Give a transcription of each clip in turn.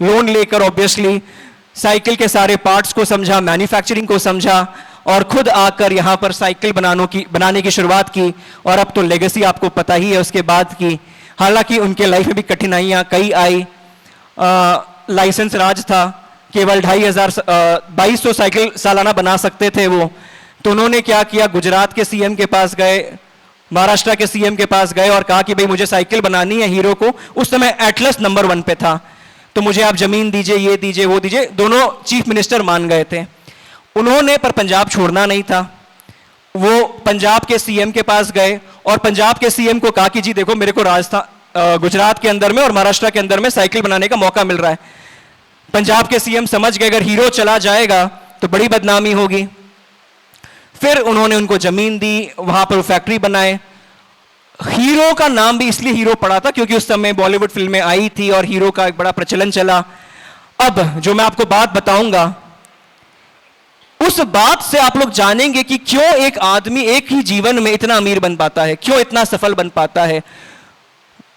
Loan लेकर obviously cycle के सारे पार्ट्स को समझा, मैन्युफैक्चरिंग को समझा और खुद आकर यहाँ पर साइकिल बनाने की शुरुआत की। और अब तो लेगेसी आपको पता ही है उसके बाद की। हालांकि उनके लाइफ में भी कठिनाइयाँ कई आई। लाइसेंस राज था, केवल 2200 साइकिल सालाना बना सकते थे वो। तो उन्होंने क्या किया, गुजरात के सीएम के पास गए, महाराष्ट्र के सीएम के पास गए और कहा कि भाई मुझे साइकिल बनानी है हीरो को। उस समय एटलस नंबर 1 पे था, तो मुझे आप जमीन दीजिए, ये दीजिए, वो दीजिए। दोनों चीफ मिनिस्टर मान गए थे। उन्होंने पर पंजाब छोड़ना नहीं था। वो पंजाब के सीएम के पास गए और पंजाब के सीएम को कहा कि जी देखो, मेरे को गुजरात के अंदर में और महाराष्ट्र के अंदर में साइकिल बनाने का मौका मिल रहा है। पंजाब के सीएम समझ गए अगर हीरो चला जाएगा तो बड़ी बदनामी होगी। फिर उन्होंने उनको जमीन दी, वहां पर फैक्ट्री बनाए। हीरो का नाम भी इसलिए हीरो पड़ा था क्योंकि उस समय बॉलीवुड फिल्में आई थी और हीरो का एक बड़ा प्रचलन चला। अब जो मैं आपको बात बताऊंगा, उस बात से आप लोग जानेंगे कि क्यों एक आदमी एक ही जीवन में इतना अमीर बन पाता है, क्यों इतना सफल बन पाता है।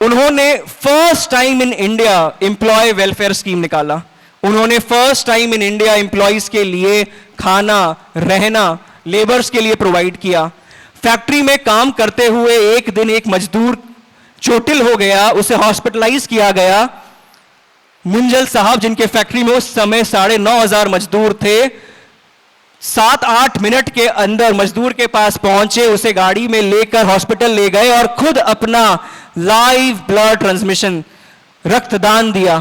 उन्होंने first time in India employ welfare scheme निकाला। उन्होंने first time in India employees के लिए खाना, रहना, लेबर्स के लिए प्रोवाइड किया। फैक्ट्री में काम करते हुए एक दिन एक मजदूर चोटिल हो गया, उसे हॉस्पिटलाइज किया गया। मुंजल साहब, जिनके फैक्ट्री में उस समय 9,500 मजदूर थे, 7-8 मिनट के अंदर मजदूर के पास पहुंचे, उसे गाड़ी में लेकर हॉस्पिटल ले गए और खुद अपना लाइव ब्लड ट्रांसमिशन, रक्तदान दिया।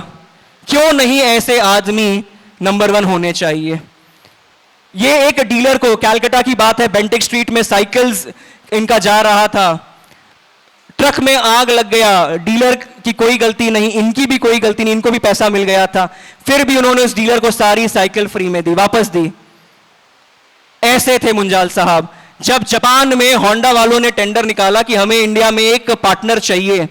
क्यों नहीं ऐसे आदमी नंबर 1 होने चाहिए। ये एक डीलर को, कैलकाटा की बात है, बेंटिक स्ट्रीट में साइकिल्स इनका जा रहा था, ट्रक में आग लग गया। डीलर की कोई गलती नहीं, इनकी भी कोई गलती नहीं, इनको भी पैसा मिल गया था। फिर भी उन्होंने उस डीलर को सारी साइकिल फ्री में दी, वापस दी। ऐसे थे मुंजाल साहब। जब जापान में होंडा वालों ने टेंडर निकाला कि हमें इंडिया में एक पार्टनर चाहिए,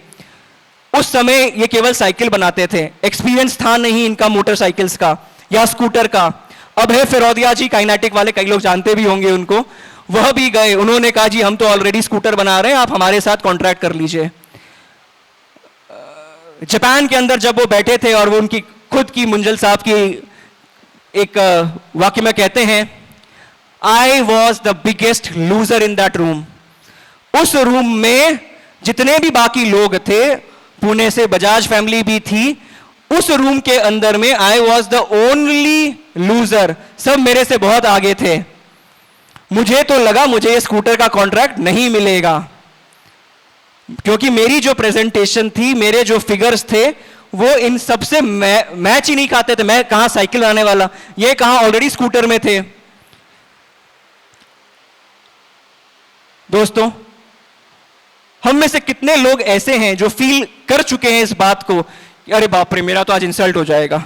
उस समय ये केवल साइकिल बनाते थे, एक्सपीरियंस था नहीं इनका मोटरसाइकिल्स का या स्कूटर का। अब है फिरोदिया जी, काइनेटिक वाले, कई लोग जानते भी होंगे उनको। वह भी गए, उन्होंने कहा जी हम तो ऑलरेडी स्कूटर बना रहे हैं, आप हमारे साथ कॉन्ट्रैक्ट कर लीजिए। जापान के अंदर जब वो बैठे थे और वो उनकी खुद की, मुंजल साहब की एक वाक्य में कहते हैं, I was the biggest loser in that room. उस रूम में जितने भी बाकी लोग थे, पुणे से बजाज फैमिली भी थी, उस रूम के अंदर में I was the only loser. सब मेरे से बहुत आगे थे। मुझे तो लगा मुझे ये स्कूटर का कॉन्ट्रैक्ट नहीं मिलेगा, क्योंकि मेरी जो प्रेजेंटेशन थी, मेरे जो फिगर्स थे, वो इन सबसे मैच ही नहीं खाते थे। मैं कहां साइकिल बनाने वाला, ये कहां ऑलरेडी स्कूटर में थे। दोस्तों, हम में से कितने लोग ऐसे हैं जो फील कर चुके हैं इस बात को, अरे बाप रे मेरा तो आज इंसल्ट हो जाएगा,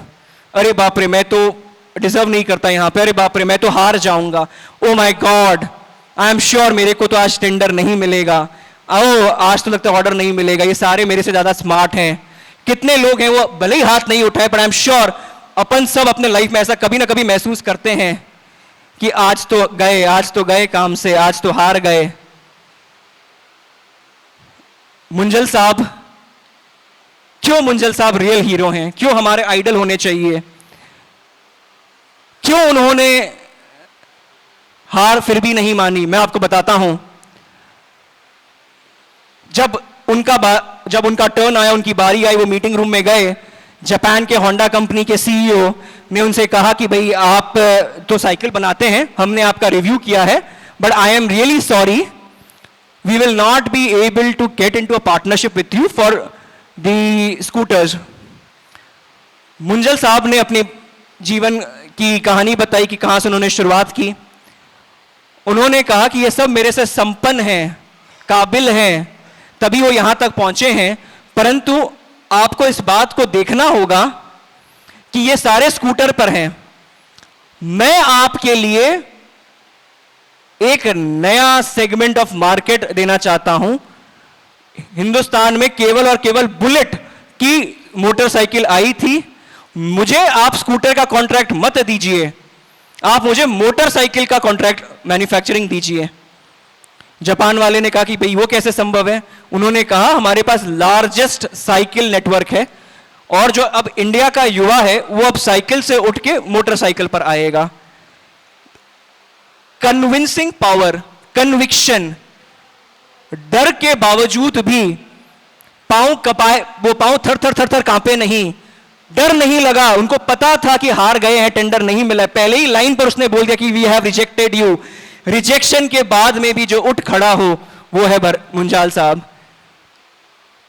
अरे बाप रे मैं तो डिजर्व नहीं करता यहां पे, अरे बाप रे मैं तो हार जाऊंगा, oh my God I am sure मेरे को तो आज टेंडर नहीं मिलेगा, ओ आज तो लगता है ऑर्डर नहीं मिलेगा, ये सारे मेरे से ज्यादा स्मार्ट हैं। कितने लोग हैं वो भले ही हाथ नहीं उठाए, पर आई एम श्योर अपन सब अपने लाइफ में ऐसा कभी ना कभी महसूस करते हैं कि आज तो गए काम से, आज तो हार गए। मुंजल साहब, क्यों मुंजल साहब रियल हीरो हैं, क्यों हमारे आइडल होने चाहिए, क्यों उन्होंने हार फिर भी नहीं मानी। मैं आपको बताता हूं। जब उनका टर्न आया, उनकी बारी आई, वो मीटिंग रूम में गए। जापान के होंडा कंपनी के सीईओ ने उनसे कहा कि भाई आप तो साइकिल बनाते हैं, हमने आपका रिव्यू किया है, but I am really sorry, we will not be able to get into a partnership with you for the scooters। Munjal साहब ने अपने जीवन की कहानी बताई कि कहां से उन्होंने शुरुआत की। उन्होंने कहा कि ये सब मेरे से संपन्न हैं, काबिल हैं, तभी वो यहां तक पहुंचे हैं, परंतु आपको इस बात को देखना होगा कि ये सारे स्कूटर पर हैं। मैं आपके लिए एक नया सेगमेंट ऑफ मार्केट देना चाहता हूं। हिंदुस्तान में केवल और केवल बुलेट की मोटरसाइकिल आई थी, मुझे आप स्कूटर का कॉन्ट्रैक्ट मत दीजिए, आप मुझे मोटरसाइकिल का कॉन्ट्रैक्ट मैन्युफैक्चरिंग दीजिए। जापान वाले ने कहा कि भाई वो कैसे संभव है। उन्होंने कहा हमारे पास लार्जेस्ट साइकिल नेटवर्क है, और जो अब इंडिया का युवा है वो अब साइकिल से उठ के मोटरसाइकिल पर आएगा। कन्विंसिंग पावर, कन्विक्शन, डर के बावजूद भी पांव कपाए, वो पांव थर थर थर थर कांपे नहीं, डर नहीं लगा। उनको पता था कि हार गए हैं, टेंडर नहीं मिला, पहले ही लाइन पर उसने बोल दिया कि we have rejected you. Rejection के बाद में भी जो उठ खड़ा हो वो है मुंजाल साहब।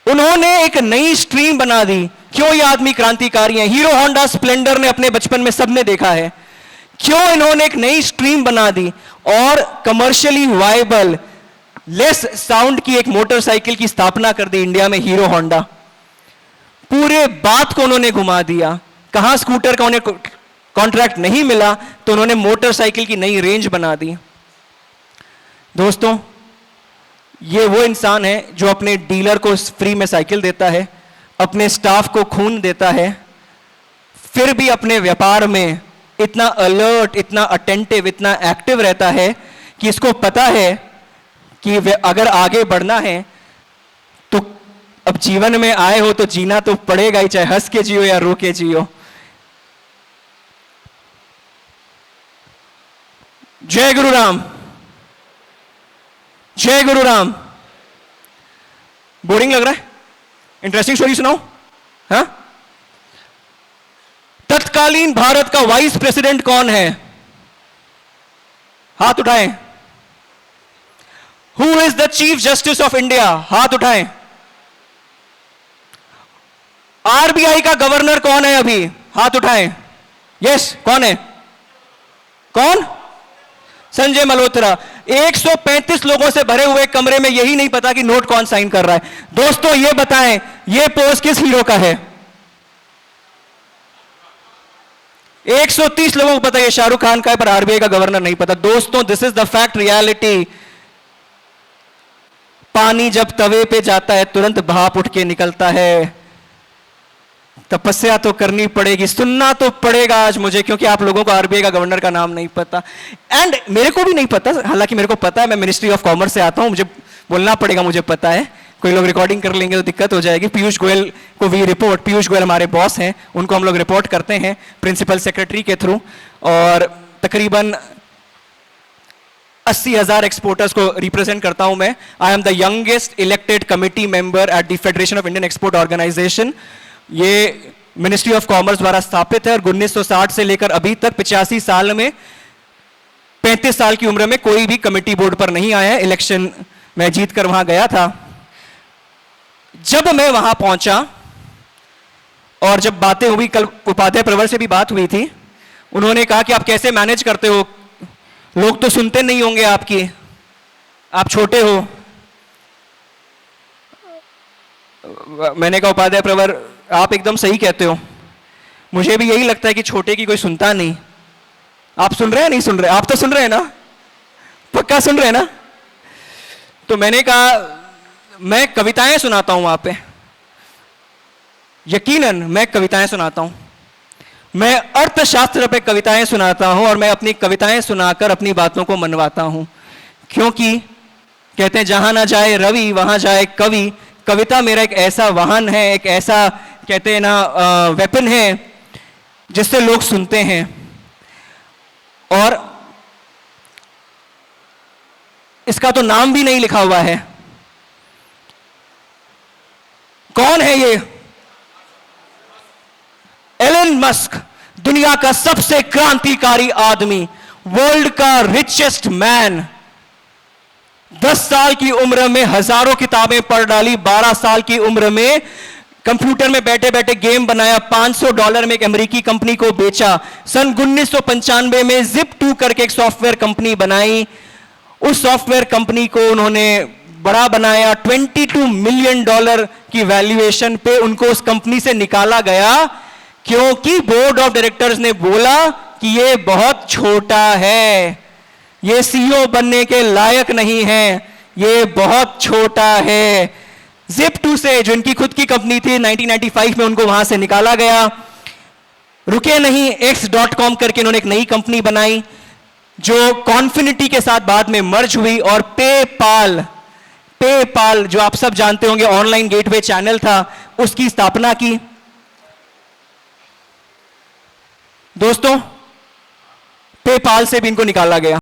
उन्होंने एक नई स्ट्रीम बना दी। क्यों ये आदमी क्रांतिकारी है? हीरो होंडा स्प्लेंडर ने अपने बचपन में सबने देखा है। क्यों इन्होंने एक नई स्ट्रीम बना दी और कमर्शियली वायबल लेस साउंड की एक मोटरसाइकिल की स्थापना कर दी इंडिया में, हीरो होंडा। पूरे बात को उन्होंने घुमा दिया। कहां स्कूटर का उन्हें कॉन्ट्रैक्ट नहीं मिला तो उन्होंने मोटरसाइकिल की नई रेंज बना दी। दोस्तों, ये वो इंसान है जो अपने डीलर को फ्री में साइकिल देता है, अपने स्टाफ को खून देता है, फिर भी अपने व्यापार में इतना अलर्ट, इतना अटेंटिव, इतना एक्टिव रहता है कि इसको पता है कि अगर आगे बढ़ना है तो अब जीवन में आए हो तो जीना तो पड़ेगा ही, चाहे हंस के जियो या रो के जियो। जय गुरु राम, जय गुरु राम। बोरिंग लग रहा है? इंटरेस्टिंग स्टोरी सुनाओ। हाँ, तत्कालीन भारत का वाइस प्रेसिडेंट कौन है? हाथ उठाएं। Who is the chief justice of India? हाथ उठाएं। आरबीआई का गवर्नर कौन है अभी? हाथ उठाएं। यस, कौन है? कौन? संजय मल्होत्रा। 135 लोगों से भरे हुए कमरे में यही नहीं पता कि नोट कौन साइन कर रहा है। दोस्तों ये बताएं, ये पोस्ट किस हीरो का है? 130 लोगों को पता है शाहरुख खान का है, पर आरबीआई का गवर्नर नहीं पता। दोस्तों, this is the fact, reality. पानी जब तवे पे जाता है तुरंत भाप उठ के निकलता है। तपस्या तो करनी पड़ेगी, सुनना तो पड़ेगा आज मुझे, क्योंकि आप लोगों को आरबीआई का गवर्नर का नाम नहीं पता। एंड मेरे को भी नहीं पता, हालांकि मेरे को पता है, मैं मिनिस्ट्री ऑफ कॉमर्स से आता हूं, मुझे बोलना पड़ेगा, मुझे पता है। कोई लोग रिकॉर्डिंग कर लेंगे तो दिक्कत हो जाएगी। पीयूष गोयल को वी रिपोर्ट, पीयूष गोयल हमारे बॉस हैं, उनको हम लोग रिपोर्ट करते हैं प्रिंसिपल सेक्रेटरी के थ्रू। और तकरीबन 80,000 एक्सपोर्टर्स को रिप्रेजेंट करता हूं मैं। I am the youngest elected committee member at the Federation of Indian Export Organisation. ये मिनिस्ट्री ऑफ कॉमर्स द्वारा स्थापित है और 1960 से लेकर अभी तक 85 साल में 35 साल की उम्र में कोई भी कमेटी बोर्ड पर नहीं आया है। इलेक्शन में जीत कर वहां गया था। जब मैं वहां पहुंचा और जब बातें हुई, कल उपाध्याय प्रवर से भी बात हुई थी, उन्होंने कहा कि आप कैसे मैनेज करते हो, लोग तो सुनते नहीं होंगे आपकी, आप छोटे हो। मैंने कहा उपाध्याय प्रवर, आप एकदम सही कहते हो, मुझे भी यही लगता है कि छोटे की कोई सुनता नहीं। आप सुन रहे हैं? नहीं सुन रहे? आप तो सुन रहे हैं ना? पक्का सुन रहे हैं ना? तो मैंने कहा मैं कविताएं सुनाता हूं वहां पे, यकीनन मैं कविताएं सुनाता हूं, मैं अर्थशास्त्र पे कविताएं सुनाता हूं और मैं अपनी कविताएं सुनाकर अपनी बातों को मनवाता हूं। क्योंकि कहते हैं जहां ना जाए रवि वहां जाए कवि। कविता मेरा एक ऐसा वाहन है, एक ऐसा कहते हैं ना वेपन है जिससे लोग सुनते हैं। और इसका तो नाम भी नहीं लिखा हुआ है। कौन है ये? एलन मस्क, दुनिया का सबसे क्रांतिकारी आदमी, वर्ल्ड का रिचेस्ट मैन। 10 साल की उम्र में हजारों किताबें पढ़ डाली, 12 साल की उम्र में कंप्यूटर में बैठे बैठे गेम बनाया, $500 में एक अमेरिकी कंपनी को बेचा। सन 1995 में Zip2 करके एक सॉफ्टवेयर कंपनी बनाई। उस सॉफ्टवेयर कंपनी को उन्होंने बड़ा बनाया। $22 मिलियन की वैल्यूएशन पे उनको उस कंपनी से निकाला गया, क्योंकि बोर्ड ऑफ डायरेक्टर्स ने बोला कि ये बहुत छोटा है, ये सीईओ बनने के लायक नहीं है, ये बहुत छोटा है। Zip2 से, जो इनकी खुद की कंपनी थी, 1995 में उनको वहां से निकाला गया। रुके नहीं, X.com करके इन्होंने एक नई कंपनी बनाई जो कॉन्फिनिटी के साथ बाद में मर्ज हुई और पेपाल, जो आप सब जानते होंगे ऑनलाइन गेटवे चैनल था, उसकी स्थापना की। दोस्तों पेपाल से भी इनको निकाला गया।